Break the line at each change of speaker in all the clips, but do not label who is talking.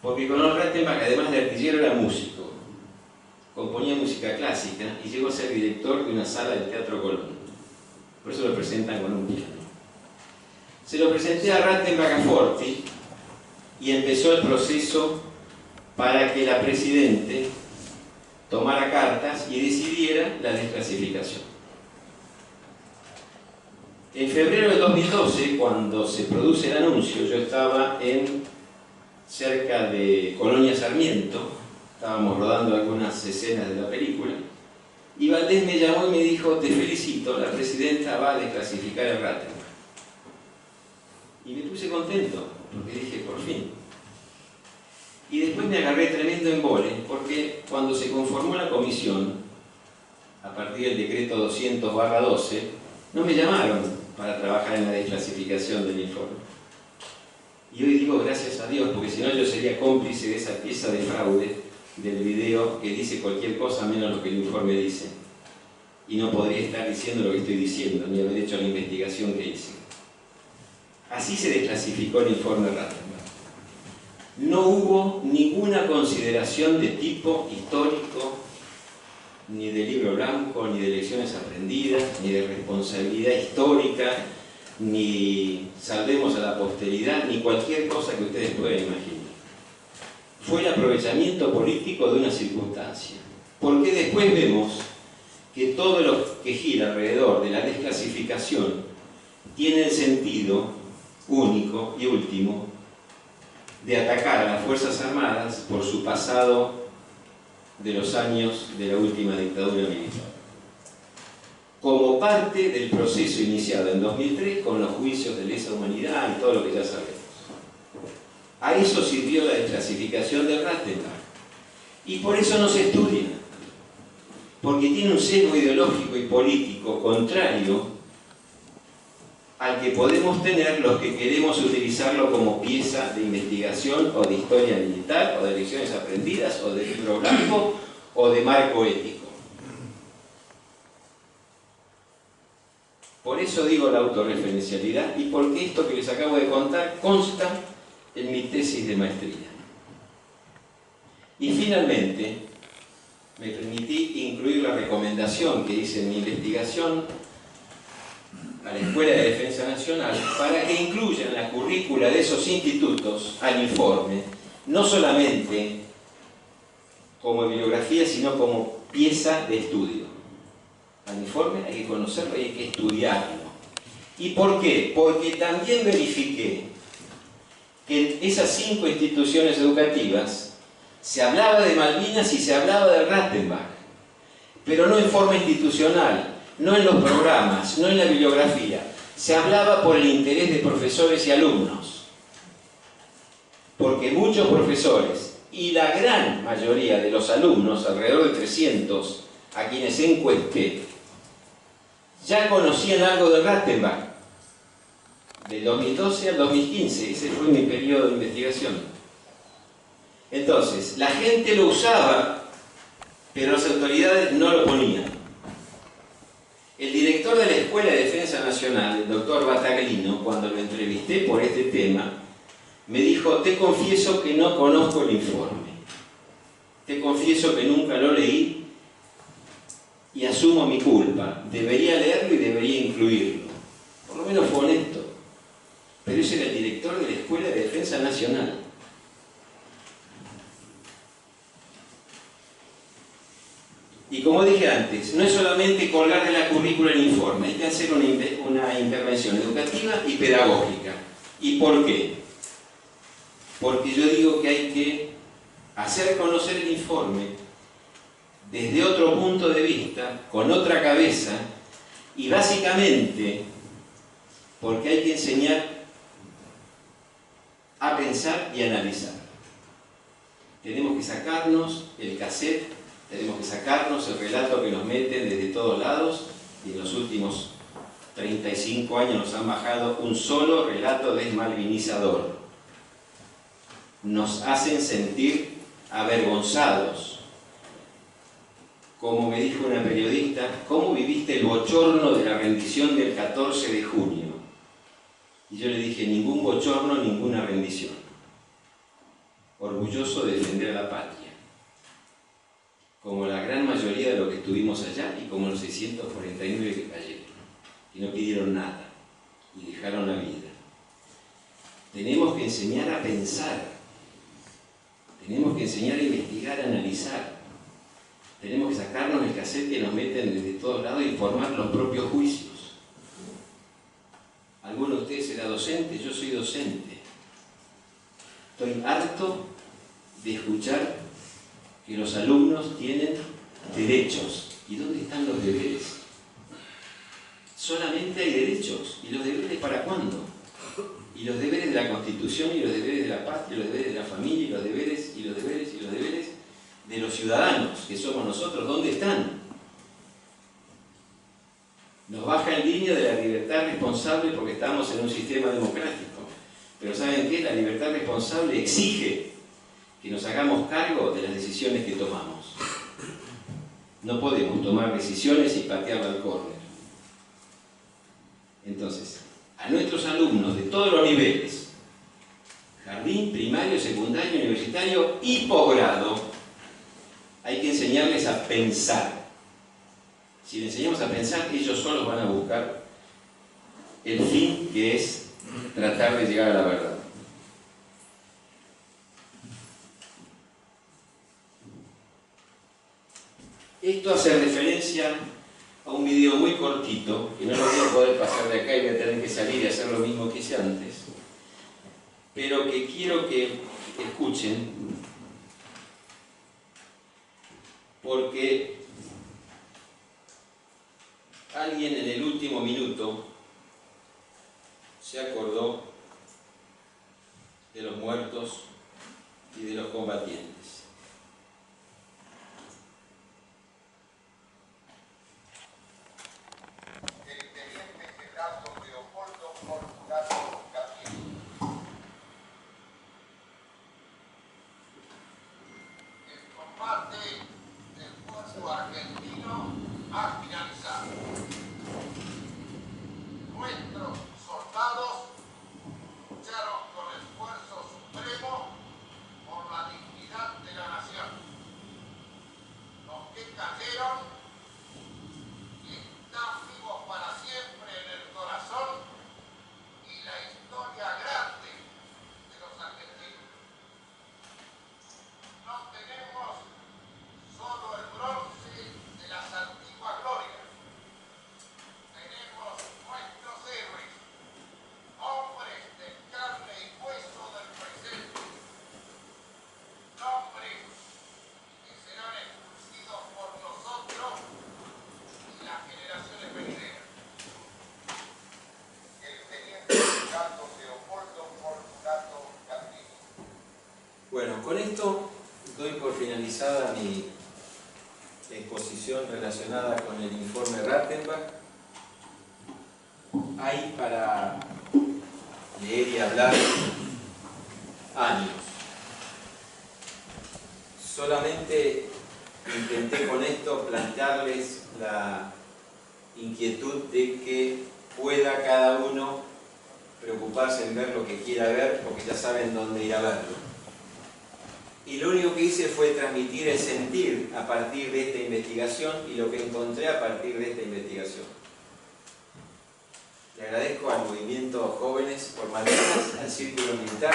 Porque Conrad Rattenbach, además de artillero, era músico. Componía música clásica y llegó a ser director de una sala del Teatro Colón. Por eso lo presentan con un piano. Se lo presenté a Rattenbach a Forti y empezó el proceso para que la Presidente tomara cartas y decidiera la desclasificación. En febrero de 2012, cuando se produce el anuncio, yo estaba cerca de Colonia Sarmiento, estábamos rodando algunas escenas de la película, y Valdés me llamó y me dijo: te felicito, la Presidenta va a desclasificar el Rattenbach. Y me puse contento, porque dije, por fin. Y después me agarré tremendo embole, porque cuando se conformó la comisión, a partir del decreto 200/12, no me llamaron para trabajar en la desclasificación del informe. Y hoy digo gracias a Dios, porque si no yo sería cómplice de esa pieza de fraude del video que dice cualquier cosa menos lo que el informe dice. Y no podría estar diciendo lo que estoy diciendo, ni haber hecho la investigación que hice. Así se desclasificó el informe Rattenbach. No hubo ninguna consideración de tipo histórico, ni de libro blanco, ni de lecciones aprendidas, ni de responsabilidad histórica, ni salvemos a la posteridad, ni cualquier cosa que ustedes puedan imaginar. Fue el aprovechamiento político de una circunstancia. Porque después vemos que todo lo que gira alrededor de la desclasificación tiene el sentido único y último de atacar a las Fuerzas Armadas por su pasado de los años de la última dictadura militar, como parte del proceso iniciado en 2003 con los juicios de lesa humanidad y todo lo que ya sabemos. A eso sirvió la desclasificación del Rattenbach. Y por eso no se estudia, porque tiene un sesgo ideológico y político contrario al que podemos tener los que queremos utilizarlo como pieza de investigación o de historia militar o de lecciones aprendidas o de libro blanco o de marco ético. Por eso digo la autorreferencialidad y porque esto que les acabo de contar consta en mi tesis de maestría. Y finalmente me permití incluir la recomendación que hice en mi investigación a la Escuela de Defensa Nacional para que incluya en la currícula de esos institutos al informe, no solamente como bibliografía, sino como pieza de estudio. Al informe hay que conocerlo y hay que estudiarlo. ¿Y por qué? Porque también verifiqué que en esas 5 instituciones educativas se hablaba de Malvinas y se hablaba de Rattenbach, pero no en forma institucional, no en los programas, no en la bibliografía. Se hablaba por el interés de profesores y alumnos. Porque muchos profesores y la gran mayoría de los alumnos, alrededor de 300 a quienes encuesté, ya conocían algo de Rattenbach. Del 2012 al 2015, ese fue mi periodo de investigación. Entonces, la gente lo usaba, pero las autoridades no lo ponían. El director de la Escuela de Defensa Nacional, el doctor Battaglino, cuando lo entrevisté por este tema, me dijo: te confieso que no conozco el informe, te confieso que nunca lo leí y asumo mi culpa, debería leerlo y debería incluirlo. Por lo menos fue honesto. Pero ese era el director de la Escuela de Defensa Nacional. Y como dije antes, no es solamente colgar de la currícula el informe, hay que hacer una intervención educativa y pedagógica. ¿Y por qué? Porque yo digo que hay que hacer conocer el informe desde otro punto de vista, con otra cabeza, y básicamente porque hay que enseñar a pensar y analizar. Tenemos que sacarnos el cassette, tenemos que sacarnos el relato que nos meten desde todos lados, y en los últimos 35 años nos han bajado un solo relato desmalvinizador. Nos hacen sentir avergonzados. Como me dijo una periodista: ¿cómo viviste el bochorno de la rendición del 14 de junio? Y yo le dije: ningún bochorno, ninguna rendición. orgulloso de defender a la patria, como la gran mayoría de los que estuvimos allá y como los 649 que cayeron, y no pidieron nada, y dejaron la vida. Tenemos que enseñar a pensar, tenemos que enseñar a investigar, a analizar, tenemos que sacarnos el cassette que nos meten desde todos lados y formar los propios juicios. ¿Alguno de ustedes será docente? Yo soy docente. Estoy harto de escuchar que los alumnos tienen derechos. ¿Y dónde están los deberes? Solamente hay derechos. ¿Y los deberes para cuándo? Y los deberes de la Constitución, y los deberes de la patria, y los deberes de la familia, y los deberes, y los deberes, y los deberes de los ciudadanos, que somos nosotros, ¿dónde están? Nos baja en línea de la libertad responsable porque estamos en un sistema democrático. Pero ¿saben qué? La libertad responsable exige que nos hagamos cargo de las decisiones que tomamos. No podemos tomar decisiones y patearla al córner. Entonces, a nuestros alumnos de todos los niveles, jardín, primario, secundario, universitario y posgrado, hay que enseñarles a pensar. Si les enseñamos a pensar, ellos solos van a buscar el fin, que es tratar de llegar a la verdad. Esto hace referencia a un video muy cortito, que no lo voy a poder pasar de acá y voy a tener que salir y hacer lo mismo que hice antes, pero que quiero que escuchen, porque alguien en el último minuto se acordó de los muertos y de los combatientes. Bueno, con esto doy por finalizada mi exposición relacionada con el informe Rattenbach. Hay para leer y hablar años. Solamente intenté con esto plantearles la inquietud de que pueda cada uno preocuparse en ver lo que quiera ver, porque ya saben dónde ir a verlo. Y lo único que hice fue transmitir el sentir a partir de esta investigación y lo que encontré a partir de esta investigación. Le agradezco al movimiento Jóvenes por Malvinas, al Círculo Militar.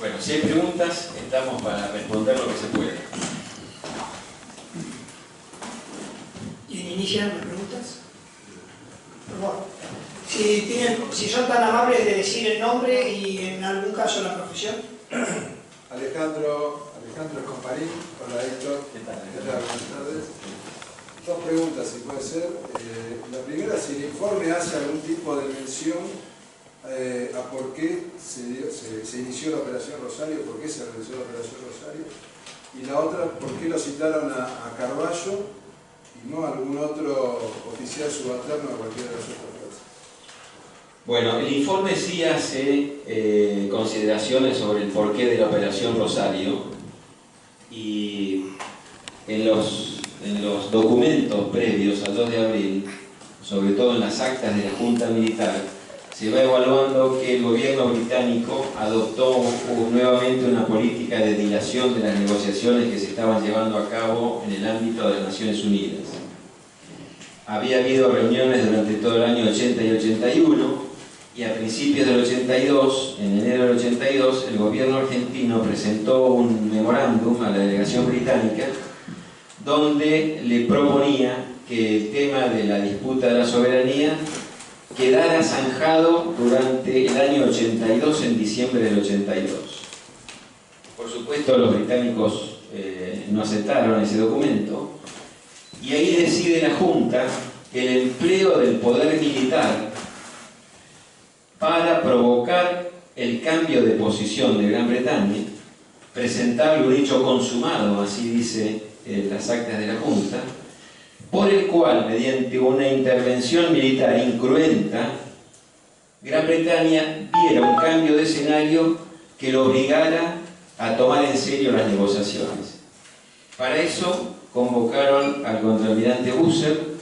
Bueno, si hay preguntas, estamos para responder lo que se pueda.
¿Quién inicia las preguntas? Por favor. Si son tan amables de decir el nombre y en algún caso la profesión.
Alejandro Comparín. Hola Héctor.
¿Qué tal?
Buenas tardes. Dos preguntas, si puede ser. La primera, si el informe hace algún tipo de mención a por qué se inició la Operación Rosario, por qué se realizó la Operación Rosario, y la otra, por qué lo citaron a Carballo y no algún otro oficial subalterno a cualquiera de las otras fuerzas.
Bueno, el informe sí hace consideraciones sobre el porqué de la Operación Rosario, y en los documentos previos al 2 de abril, sobre todo en las actas de la Junta Militar, se va evaluando que el gobierno británico adoptó nuevamente una política de dilación de las negociaciones que se estaban llevando a cabo en el ámbito de las Naciones Unidas. Había habido reuniones durante todo el año 80 y 81, y a principios del 82, en enero del 82, el gobierno argentino presentó un memorándum a la delegación británica donde le proponía que el tema de la disputa de la soberanía quedara zanjado durante el año 82, en diciembre del 82. Por supuesto, los británicos no aceptaron ese documento, y ahí decide la Junta que el empleo del poder militar para provocar el cambio de posición de Gran Bretaña, presentarle un hecho consumado, así dice las actas de la Junta, por el cual, mediante una intervención militar incruenta, Gran Bretaña viera un cambio de escenario que lo obligara a tomar en serio las negociaciones. Para eso convocaron al contraalmirante Busser.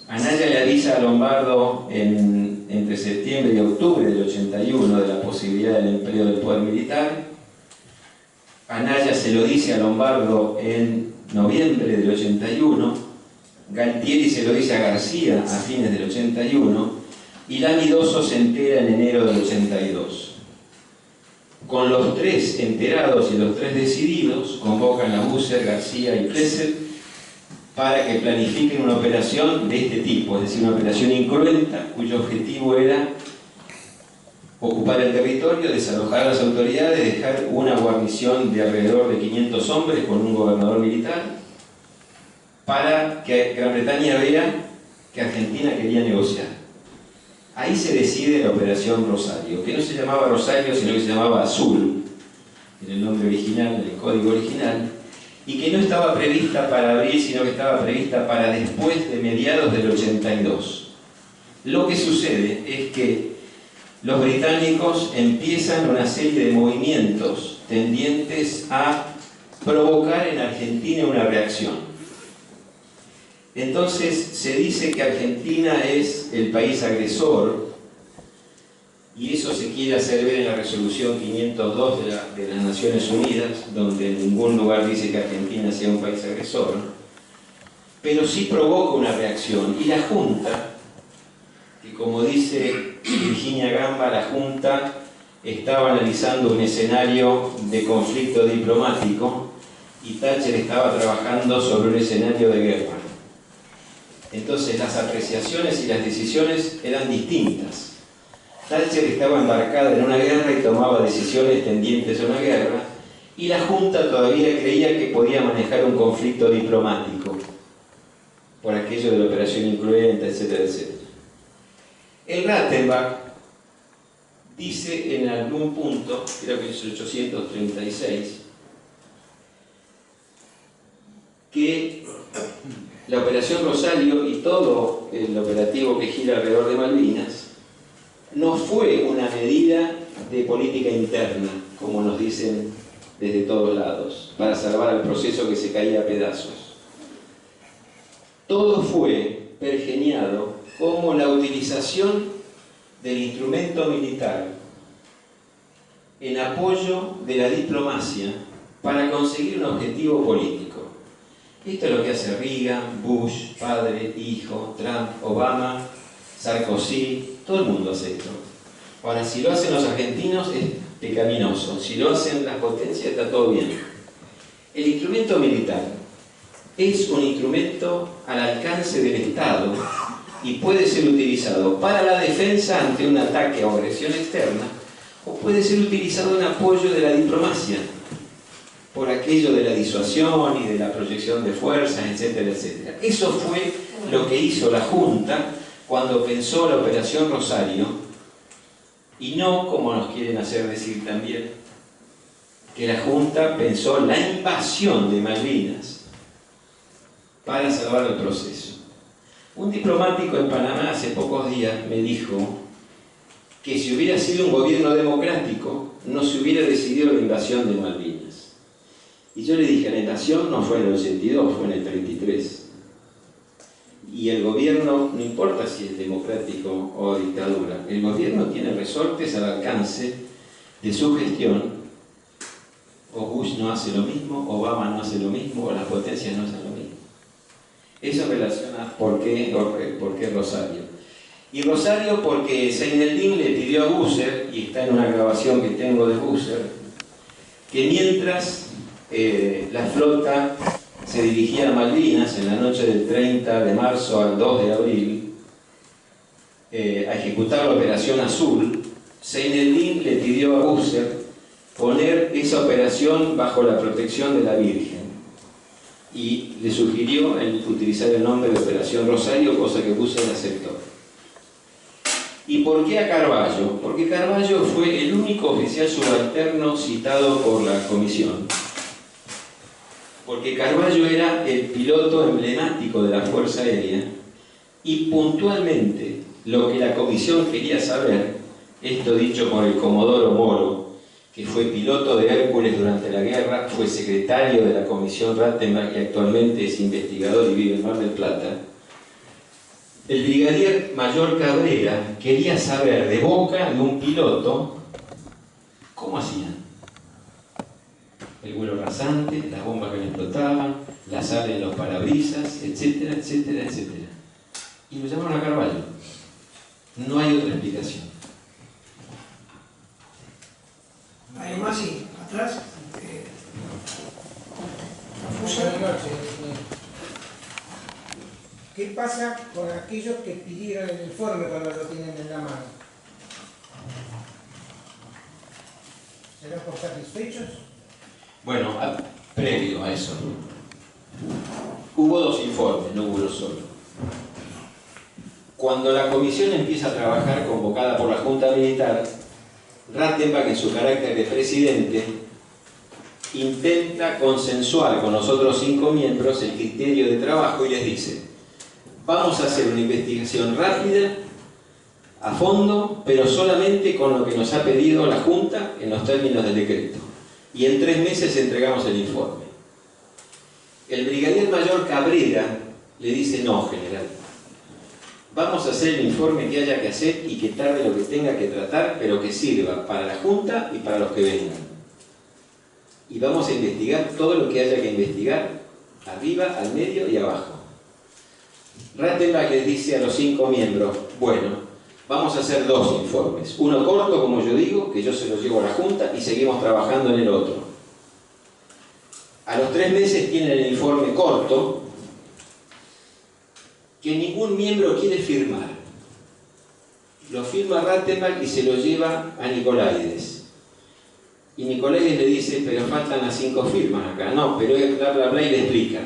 Anaya le avisa a Lombardo entre septiembre y octubre del 81 de la posibilidad del empleo del poder militar. Anaya se lo dice a Lombardo en noviembre del 81, Galtieri se lo dice a García a fines del 81, y Lamidoso se entera en enero del 82. Con los tres enterados y los tres decididos, convocan a Busser, García y Plessel para que planifiquen una operación de este tipo, es decir, una operación incruenta, cuyo objetivo era ocupar el territorio, desalojar a las autoridades, dejar una guarnición de alrededor de 500 hombres con un gobernador militar, para que Gran Bretaña vea que Argentina quería negociar. Ahí se decide la Operación Rosario, que no se llamaba Rosario, sino que se llamaba Azul, en el nombre original, en el código original, y que no estaba prevista para abril, sino que estaba prevista para después de mediados del 82. Lo que sucede es que los británicos empiezan una serie de movimientos tendientes a provocar en Argentina una reacción. Entonces se dice que Argentina es el país agresor, y eso se quiere hacer ver en la resolución 502 de las Naciones Unidas, donde en ningún lugar dice que Argentina sea un país agresor, pero sí provoca una reacción. Y la Junta, que como dice Virginia Gamba, la Junta estaba analizando un escenario de conflicto diplomático y Thatcher estaba trabajando sobre un escenario de guerra. Entonces las apreciaciones y las decisiones eran distintas. Thatcher estaba embarcada en una guerra y tomaba decisiones tendientes a una guerra, y la Junta todavía creía que podía manejar un conflicto diplomático por aquello de la operación incruenta, etcétera, etcétera. El Rattenbach dice en algún punto, creo que es 836, que la Operación Rosario y todo el operativo que gira alrededor de Malvinas no fue una medida de política interna, como nos dicen desde todos lados, para salvar al proceso que se caía a pedazos. Todo fue pergeñado como la utilización del instrumento militar en apoyo de la diplomacia para conseguir un objetivo político. Esto es lo que hace Reagan, Bush, padre, hijo, Trump, Obama, Sarkozy, todo el mundo hace esto. Ahora, si lo hacen los argentinos es pecaminoso, si lo hacen las potencias está todo bien. El instrumento militar es un instrumento al alcance del Estado y puede ser utilizado para la defensa ante un ataque o agresión externa, o puede ser utilizado en apoyo de la diplomacia, por aquello de la disuasión y de la proyección de fuerzas, etcétera, etcétera. Eso fue lo que hizo la Junta cuando pensó la Operación Rosario, y no, como nos quieren hacer decir también, que la Junta pensó la invasión de Malvinas para salvar el proceso. Un diplomático en Panamá hace pocos días me dijo que si hubiera sido un gobierno democrático no se hubiera decidido la invasión de Malvinas. Y yo le dije, la invasión no fue en el 82, fue en el 33. Y el gobierno, no importa si es democrático o dictadura, el gobierno tiene resortes al alcance de su gestión. O Bush no hace lo mismo, Obama no hace lo mismo, o las potencias no hacen lo mismo. Eso relaciona por qué Rosario. Y Rosario porque Seyneldin le pidió a Busser, y está en una grabación que tengo de Busser, que mientras la flota se dirigía a Malvinas en la noche del 30 de marzo al 2 de abril a ejecutar la Operación Azul, Seyneldin le pidió a Busser poner esa operación bajo la protección de la Virgen y le sugirió utilizar el nombre de Operación Rosario, cosa que Busser aceptó. ¿Y por qué a Carballo? Porque Carballo fue el único oficial subalterno citado por la comisión. Porque Carballo era el piloto emblemático de la Fuerza Aérea y puntualmente lo que la comisión quería saber, esto dicho por el comodoro Moro, que fue piloto de Hércules durante la guerra, fue secretario de la comisión Rattenberg y actualmente es investigador y vive en Mar del Plata. El brigadier mayor Cabrera quería saber de boca de un piloto cómo hacían el vuelo rasante, las bombas que le explotaban, la sal en los parabrisas, etcétera, etcétera, etcétera. Y lo llamaron a Carballo. No hay otra explicación.
Además, sí, atrás.
Buenas noches. ¿Qué pasa con aquellos que pidieron el informe cuando lo tienen en la mano? ¿Serán por satisfechos?
Bueno, previo a eso, hubo dos informes, no hubo uno solo. Cuando la comisión empieza a trabajar convocada por la Junta Militar, Rattenberg, en su carácter de presidente, intenta consensuar con los otros 5 miembros el criterio de trabajo y les dice: vamos a hacer una investigación rápida, a fondo, pero solamente con lo que nos ha pedido la Junta en los términos del decreto. Y en 3 meses entregamos el informe. El brigadier mayor Cabrera le dice: no, general, vamos a hacer el informe que haya que hacer y que tarde lo que tenga que tratar, pero que sirva para la Junta y para los que vengan. Y vamos a investigar todo lo que haya que investigar, arriba, al medio y abajo. Rattenberg les dice a los 5 miembros: bueno, vamos a hacer 2 informes. Uno corto, como yo digo, que yo se lo llevo a la Junta y seguimos trabajando en el otro. A los 3 meses tienen el informe corto que ningún miembro quiere firmar. Lo firma Rattenberg y se lo lleva a Nicolaides. Y Nicolaides le dice: pero faltan las 5 firmas acá. No, pero es bla bla bla, y le explica.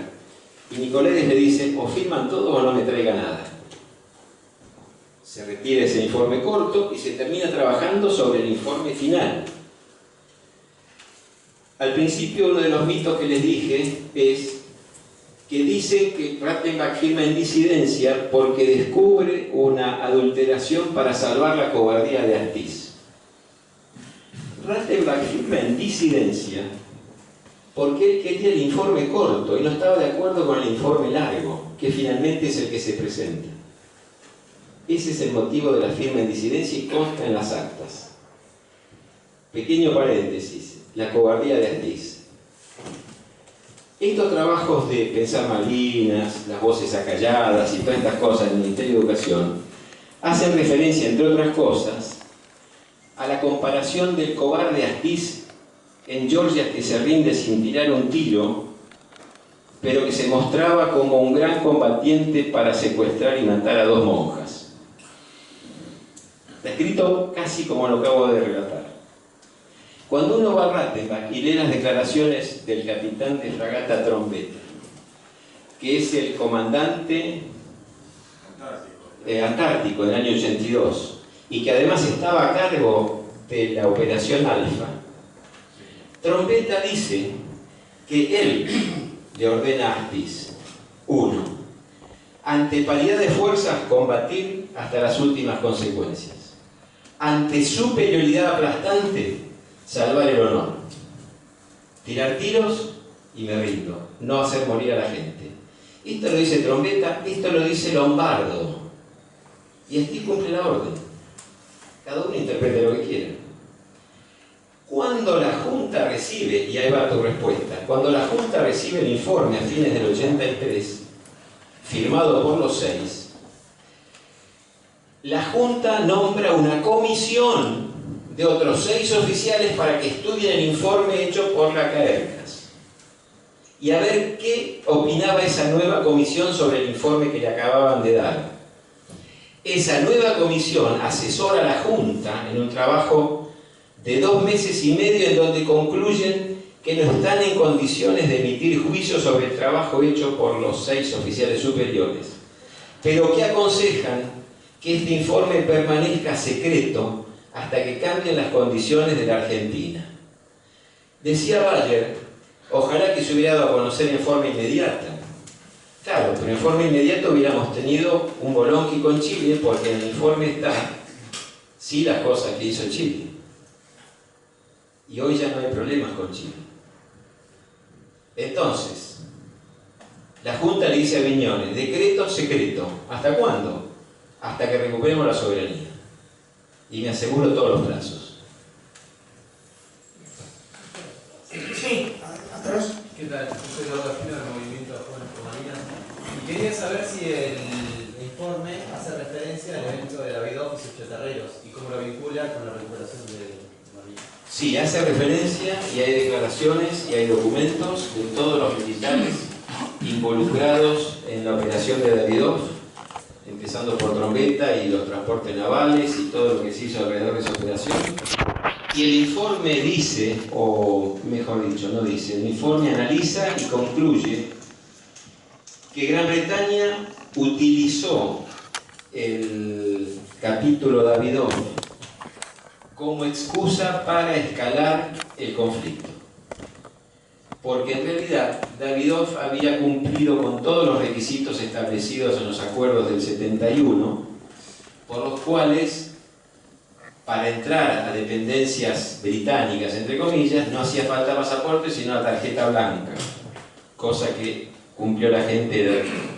Y Nicolaides le dice: o firman todo o no me traiga nada. Se retira ese informe corto y se termina trabajando sobre el informe final. Al principio, uno de los mitos que les dije es que dicen que Rattenberg firma en disidencia porque descubre una adulteración para salvar la cobardía de Astiz. Rattenberg firma en disidencia porque él quería el informe corto y no estaba de acuerdo con el informe largo, que finalmente es el que se presenta. Ese es el motivo de la firma en disidencia y consta en las actas. Pequeño paréntesis: la cobardía de Astiz. Estos trabajos de pensar Malvinas, las voces acalladas y todas estas cosas del Ministerio de Educación hacen referencia, entre otras cosas, a la comparación del cobarde Astiz en Georgia, que se rinde sin tirar un tiro, pero que se mostraba como un gran combatiente para secuestrar y matar a 2 monjas. Está escrito casi como lo acabo de relatar. Cuando uno va a Rattenberg y lee las declaraciones del capitán de fragata Trombetta, que es el comandante antártico del año 82, y que además estaba a cargo de la Operación Alfa, Trombetta dice que él le ordena a Astiz: 1. Ante paridad de fuerzas, combatir hasta las últimas consecuencias. Ante superioridad aplastante, salvar el honor. Tirar tiros y me rindo, no hacer morir a la gente. Esto lo dice Trombetta, esto lo dice Lombardo. Y así cumple la orden. Cada uno interprete lo que quiera. Cuando la Junta recibe, y ahí va tu respuesta, cuando la Junta recibe el informe a fines del 83, firmado por los 6, la Junta nombra una comisión de otros 6 oficiales para que estudien el informe hecho por la Caercas y a ver qué opinaba esa nueva comisión sobre el informe que le acababan de dar. Esa nueva comisión asesora a la Junta en un trabajo de 2 meses y medio en donde concluyen que no están en condiciones de emitir juicio sobre el trabajo hecho por los 6 oficiales superiores, pero que aconsejan que este informe permanezca secreto hasta que cambien las condiciones de la Argentina. Decía Bayer, ojalá que se hubiera dado a conocer en forma inmediata. Claro, pero en forma inmediata hubiéramos tenido un bolonqui con Chile, porque en el informe está, sí, las cosas que hizo Chile. Y hoy ya no hay problemas con Chile. Entonces, la Junta le dice a Viñones, decreto secreto. ¿Hasta cuándo? Hasta que recuperemos la soberanía. Y me aseguro todos los plazos.
Sí, atrás.
¿Qué tal? Yo soy Eduardo Espino del Movimiento de Jóvenes por Malvinas. Y quería saber si el informe hace referencia al evento de Davidoff y sus chatarreros y cómo lo vincula con la recuperación de Malvinas.
Sí, hace referencia y hay declaraciones y hay documentos de todos los militares involucrados en la operación de Davidoff, empezando por Trombetta y los transportes navales y todo lo que se hizo alrededor de esa operación. Y el informe dice, o mejor dicho, no dice, el informe analiza y concluye que Gran Bretaña utilizó el capítulo Davidoff como excusa para escalar el conflicto. Porque en realidad Davidoff había cumplido con todos los requisitos establecidos en los acuerdos del 71, por los cuales para entrar a dependencias británicas, entre comillas, no hacía falta pasaporte sino la tarjeta blanca, cosa que cumplió la gente de Davidoff.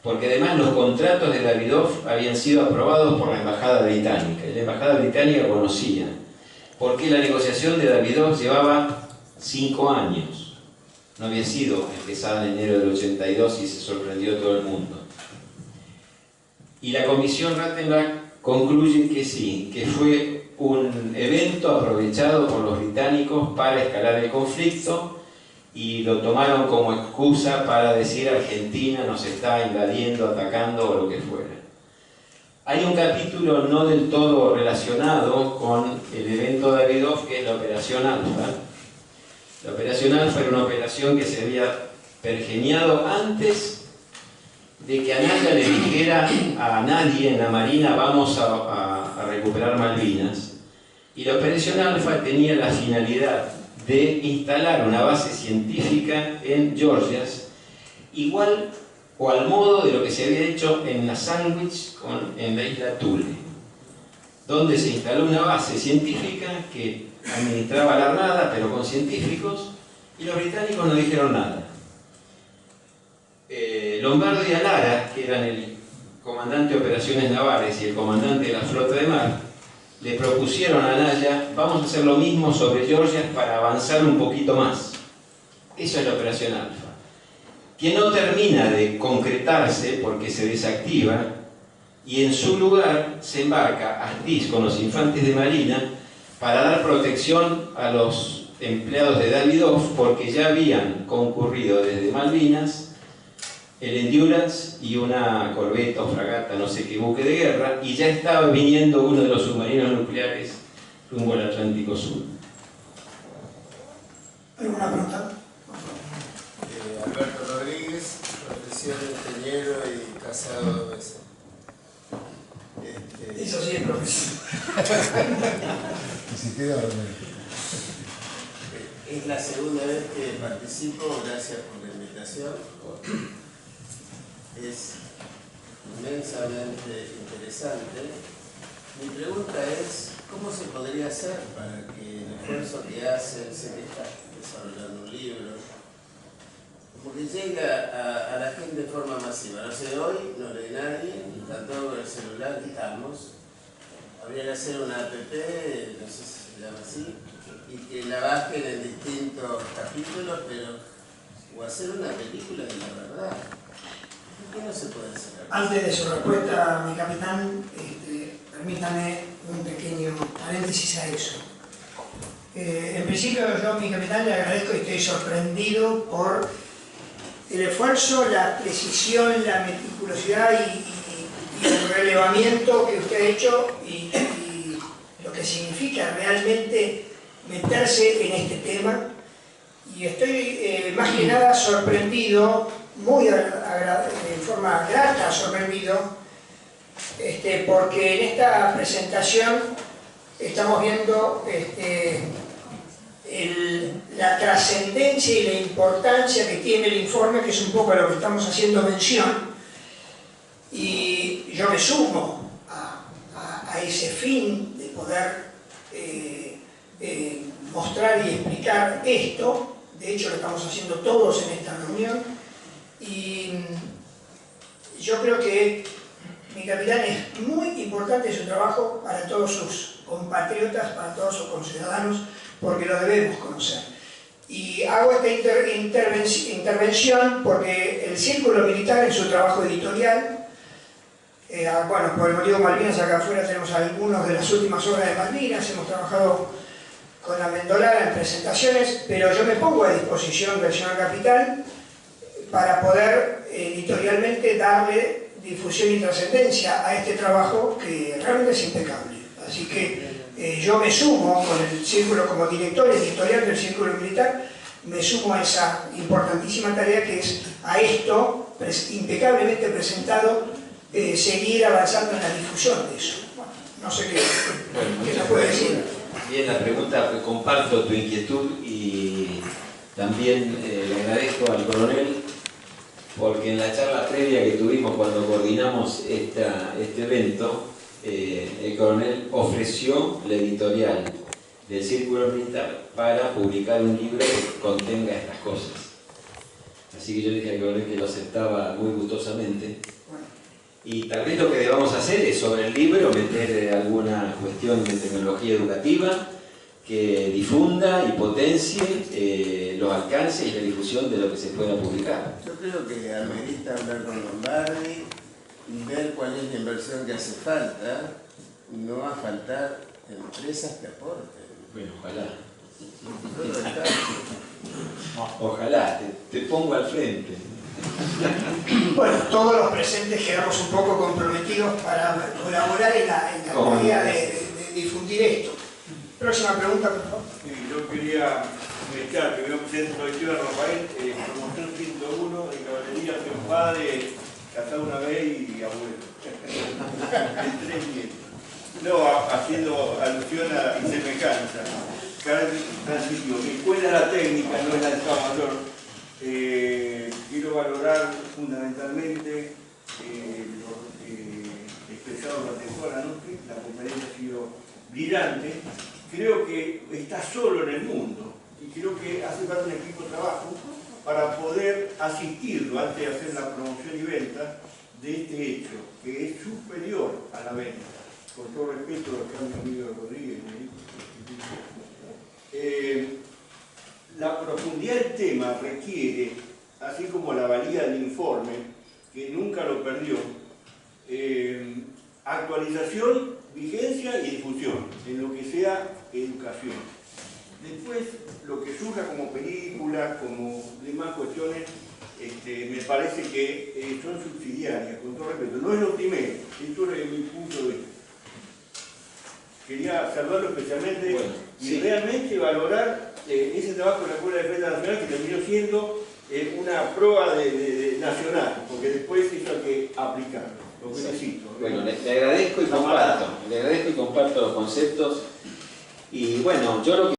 Porque además los contratos de Davidoff habían sido aprobados por la embajada británica, y la embajada británica conocía por qué la negociación de Davidoff llevaba 5 años. No había sido empezada en enero del 82 y se sorprendió todo el mundo. Y la comisión Rattenberg concluye que sí, que fue un evento aprovechado por los británicos para escalar el conflicto y lo tomaron como excusa para decir Argentina nos está invadiendo, atacando o lo que fuera. Hay un capítulo no del todo relacionado con el evento Davidoff, que es la Operación Alfa. La Operación Alfa era una operación que se había pergeñado antes de que Anaya le dijera a nadie en la Marina vamos a recuperar Malvinas. Y la Operación Alfa tenía la finalidad de instalar una base científica en Georgias, igual o al modo de lo que se había hecho en la Sandwich en la isla Thule, donde se instaló una base científica que administraba la Armada, pero con científicos, y los británicos no dijeron nada. Lombardo y Alara, que eran el comandante de operaciones navales y el comandante de la flota de mar, le propusieron a Anaya, vamos a hacer lo mismo sobre Georgia para avanzar un poquito más. Eso es la Operación Alfa, que no termina de concretarse porque se desactiva y en su lugar se embarca Astiz con los infantes de marina para dar protección a los empleados de Davidoff, porque ya habían concurrido desde Malvinas el Endurance y una corbeta o fragata, no sé qué buque de guerra, y ya estaba viniendo uno de los submarinos nucleares rumbo al Atlántico Sur.
¿Alguna pregunta?
Alberto Rodríguez, profesión de ingeniero y casado 2 veces.
Eso sí es profesión.
Ni siquiera
Es la segunda vez que participo, gracias por la invitación. es inmensamente interesante. Mi pregunta es, ¿cómo se podría hacer para que el esfuerzo que hacen, sé que está desarrollando un libro, como que llegue a la gente de forma masiva? No sé, hoy no lee nadie, está todo con el celular, estamos. Habría que hacer una app, no sé si se llama así, y que la bajen en distintos capítulos, pero o hacer una película de la verdad. ¿Por qué no se puede hacer?
Antes de su respuesta, mi capitán, permítame un pequeño paréntesis a eso. En principio, yo, mi capitán, le agradezco y estoy sorprendido por el esfuerzo, la precisión, la meticulosidad y el relevamiento que usted ha hecho y lo que significa realmente meterse en este tema. Y estoy más que nada sorprendido, en forma grata sorprendido, porque en esta presentación estamos viendo la trascendencia y la importancia que tiene el informe, que es un poco a lo que estamos haciendo mención, y yo me sumo a ese fin de poder mostrar y explicar esto. De hecho, lo estamos haciendo todos en esta reunión, y yo creo que mi capitán es muy importante su trabajo para todos sus compatriotas, para todos sus conciudadanos, porque lo debemos conocer. Y hago esta intervención porque el Círculo Militar en su trabajo editorial, bueno, por el motivo Malvinas, acá afuera tenemos algunos de las últimas obras de Malvinas, hemos trabajado con la Mendolana en presentaciones, pero yo me pongo a disposición del señor capitán para poder editorialmente darle difusión y trascendencia a este trabajo que realmente es impecable. Así que yo me sumo con el círculo, como director editorial del Círculo Militar, me sumo a esa importantísima tarea que es a esto, impecablemente presentado, seguir avanzando en la difusión de eso. Bueno, no sé qué nos puede decir.
Bien, la pregunta, comparto tu inquietud y también le agradezco al coronel porque en la charla previa que tuvimos cuando coordinamos este evento, el coronel ofreció la editorial del Círculo Militar para publicar un libro que contenga estas cosas. Así que yo le dije al coronel que lo aceptaba muy gustosamente. Y tal vez lo que debamos hacer es sobre el libro meter alguna cuestión de tecnología educativa que difunda y potencie los alcances y la difusión de lo que se pueda publicar.
Yo creo que amerita hablar con Lombardi y ver cuál es la inversión que hace falta. No va a faltar empresas que aporten.
Bueno, ojalá. Ojalá, te pongo al frente.
Bueno, todos los presentes quedamos un poco comprometidos para colaborar en la tarea de difundir esto. Próxima pregunta, por favor.
Sí, yo quería comentar que veo Centro de Ciudad Rafael, promoción 101 de caballería, soy un padre casado una vez y abuelo. De 3 nietos. No, haciendo alusión a y semejanza. Transmitió. Mi escuela era técnica, no es la Estado Mayor. Quiero valorar fundamentalmente lo expresado durante toda la noche. La conferencia ha sido brillante. Creo que está solo en el mundo y creo que hace falta un equipo de trabajo para poder asistirlo antes de hacer la promoción y venta de este hecho, que es superior a la venta. Con todo respeto a lo que ha mi amigo Rodríguez me dijo. La profundidad del tema requiere, así como la valía del informe, que nunca lo perdió, actualización, vigencia y difusión, en lo que sea educación. Después, lo que surja como película, como demás cuestiones, me parece que son subsidiarias, con todo respeto. No es lo primero, esto es mi punto de vista. Quería saludarlo especialmente
bueno,
y
sí,
realmente valorar ese trabajo de la Escuela de Defensa Nacional que terminó siendo una prueba nacional, porque después eso hay que aplicarlo. Lo felicito.
Bueno, le agradezco y comparto los conceptos. Y bueno, yo lo que